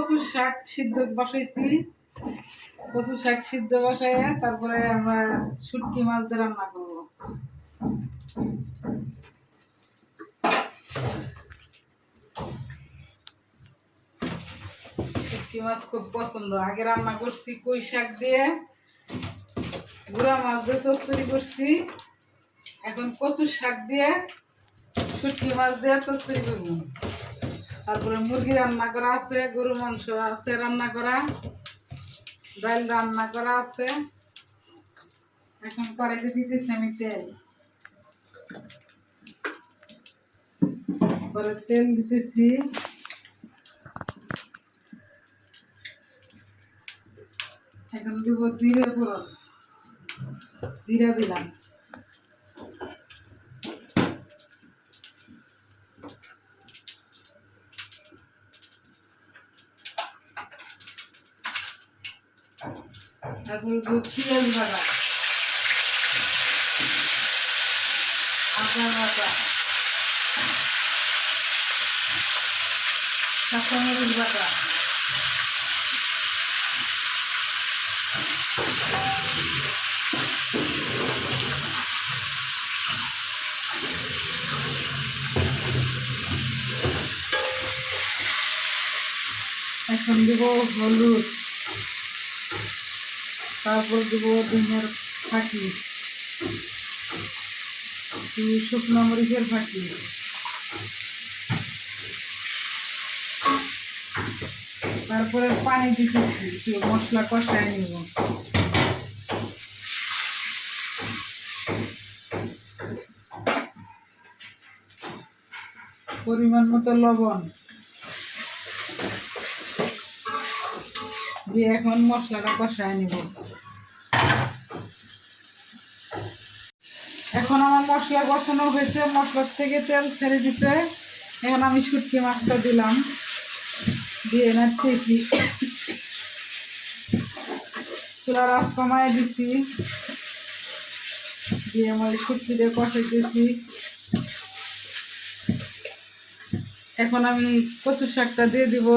কচুর শাক সিদ্ধ বসাইছি। কচুর শাক সিদ্ধ বসাইয়া তারপরে আমরা শুটকি মাছ দিয়ে রান্না করবো। শুটকি মাছ খুব পছন্দ। আগে রান্না করছি কই শাক দিয়ে, গুঁড়া মাছ দিয়ে চচ্চড়ি করছি। এখন কচুর শাক দিয়ে শুটকি মাছ দিয়ে চচ্চড়ি করবো। তারপরে মুরগি রান্না করা আছে, গরুর মাংস আছে রান্না করা, ডাল রান্না করা আছে। এখন কড়াইতে দিতেছি আমি তেল, পরে তেল দিতেছি। এখন দিব জিরে ফোড়ন, জিরা দিলাম। তারপরে দুধ পেঁয়াজ ভাজা, আদা ভাজা, কাঁচামরিচ বাটা, এখন দেব হলুদ, তারপর দেব ধনিয়ার ফাঁকি, শুকনো মরিচের ফাঁকি, তারপরে পানি দিতেছি, একটু মশলা কষায় নিব। পরিমাণ মতো লবণ দিয়ে এখন মশলাটা কষায় নিব। এখন আমার মশলা কষানো হয়েছে, মশলার থেকে তেল ছেড়ে দিছে। এখন আমি শুটকি মাছটা দিলাম, দিয়ে নাড়তেছি, চুলার আঁচ কমায় দিছি, দিয়ে আমার শুটকিটা কষাইতেছি। এখন আমি কচুর শাকটা দিয়ে দিব।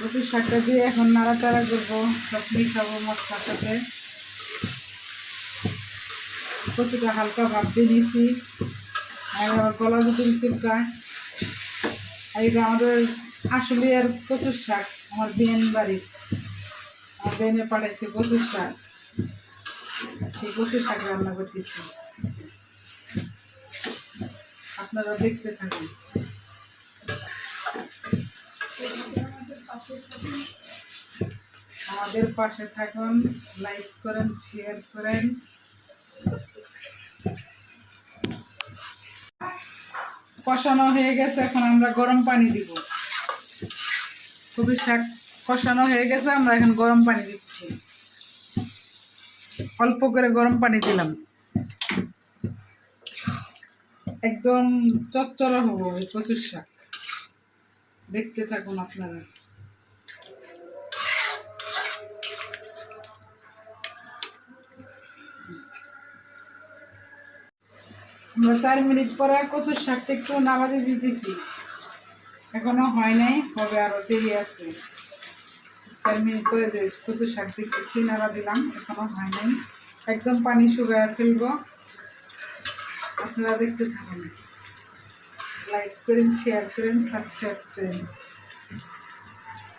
কচুর শাকটা দিয়ে এখন নাড়াচাড়া করবো, সব মিশাবো মশলার সাথে। কচুটা হালকা ভাপ দিয়ে নিয়েছি, আর আমার গলা দুটোর চুলকায়। আর এটা আমাদের আসলে আর কচুর শাক, আমার বেন বাড়ি, আমার বেনে পাঠাইছে কচুর শাক, সেই কচুর শাক রান্না করতেছি। আপনারা দেখতে থাকুন। আমাদের পাশে থাকুন, লাইক করেন, শেয়ার করেন। কষানো হয়ে গেছে, এখন আমরা গরম পানি দিব। কচুর শাক কষানো হয়ে গেছে, আমরা এখন গরম পানি দিচ্ছি। অল্প করে গরম পানি দিলাম, একদম চচ্চড়া হবো এই কচুর শাক। দেখতে থাকুন আপনারা। আমরা 4 মিনিট পরে কচুর শাকটা একটু নামাতে দিতেছি, এখনো হয় নাই, হবে আরো দেরি আছে। 4 মিনিট পরে কচুর শাক দিতেছি, নাড়া দিলাম, এখনো হয় নাই, একদম পানি শুকায় ফেলবো। আপনারা দেখতে থাকুন, লাইক করেন, শেয়ার করেন, সাবস্ক্রাইব করেন।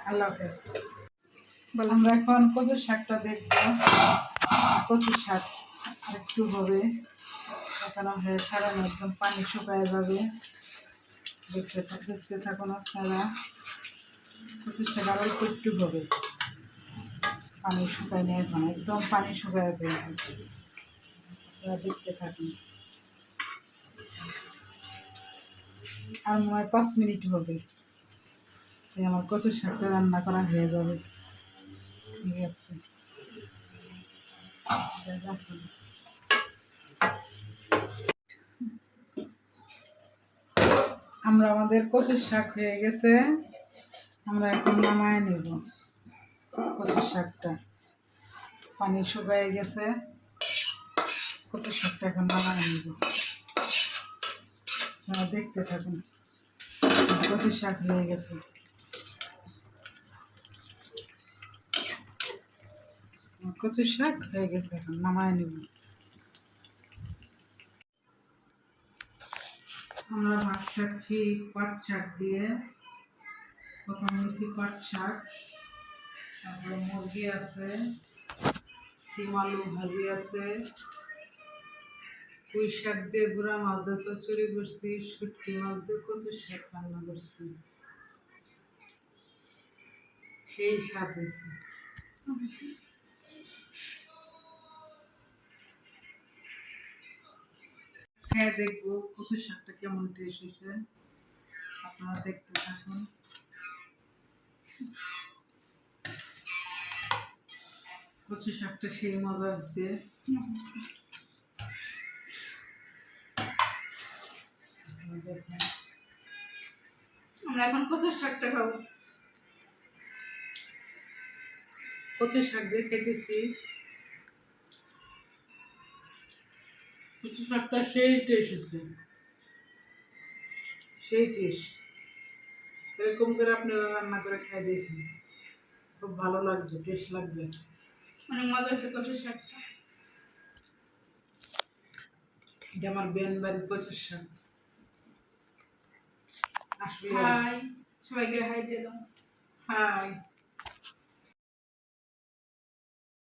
আল্লাহ হাফেজ। আমরা এখন কচুর শাকটা দেখবো। কচুর শাক একটু হবে, এখনো হয়ে ছাড়ানো, একদম পানি শুকায় যাবে। দেখতে থাকুন আপনারা। কচুর শাক আরও একটু হবে, পানি শুকায় নিয়ে এখন একদম পানি শুকায় ফেলবে। আপনারা দেখতে থাকুন, আর মনে হয় 5 মিনিট হবে, আমার কচুর শাকটা রান্না করা হয়ে যাবে। ঠিক আছে, আমাদের কচুর শাক হয়ে গেছে, আমরা এখন নামায় নেব। কচুর শাকটা পানি শুকায় গেছে, কত শাকটা এখন বানানো নিব, দেখতে থাকুন। কত শাক হয়ে গেছে। কচু শাক হয়ে গেছে, এখন নামায় নিব। আমরা ভাত খাচ্ছি পাট শাক দিয়ে। প্রথম নিয়েছি পাট শাক, তারপরে মুরগি আছে, সিম আলু ভাজি আছে, পুঁই শাক দিয়ে গুঁড়া মাছ দিয়ে চচ্চড়ি করছি, শুটকি মাছ দিয়ে কচুর শাক রান্না করছি। সেই স্বাদ হয়েছে। হ্যাঁ, দেখবো কচুর শাকটা কেমন টেস্ট হয়েছে, আপনারা দেখতে থাকুন। কচু শাকটা সেই মজা হয়েছে। আমরা এখন কচুর শাকটা খাবো। কচু শাক দিয়ে খেতেছি। কচু শাকটা সেই টেস্ট হয়েছে, সেই টেস্ট। এরকম করে আপনারা রান্না করে খাই দিয়েছেন, খুব ভালো লাগছে, টেস্ট লাগবে। অনেক মজা হচ্ছে কচুর শাকটা। এটা আমার বেন বাড়ির কচুর শাক। আসলে হাই, সবাইকে হাই দিয়ে দাও। হাই।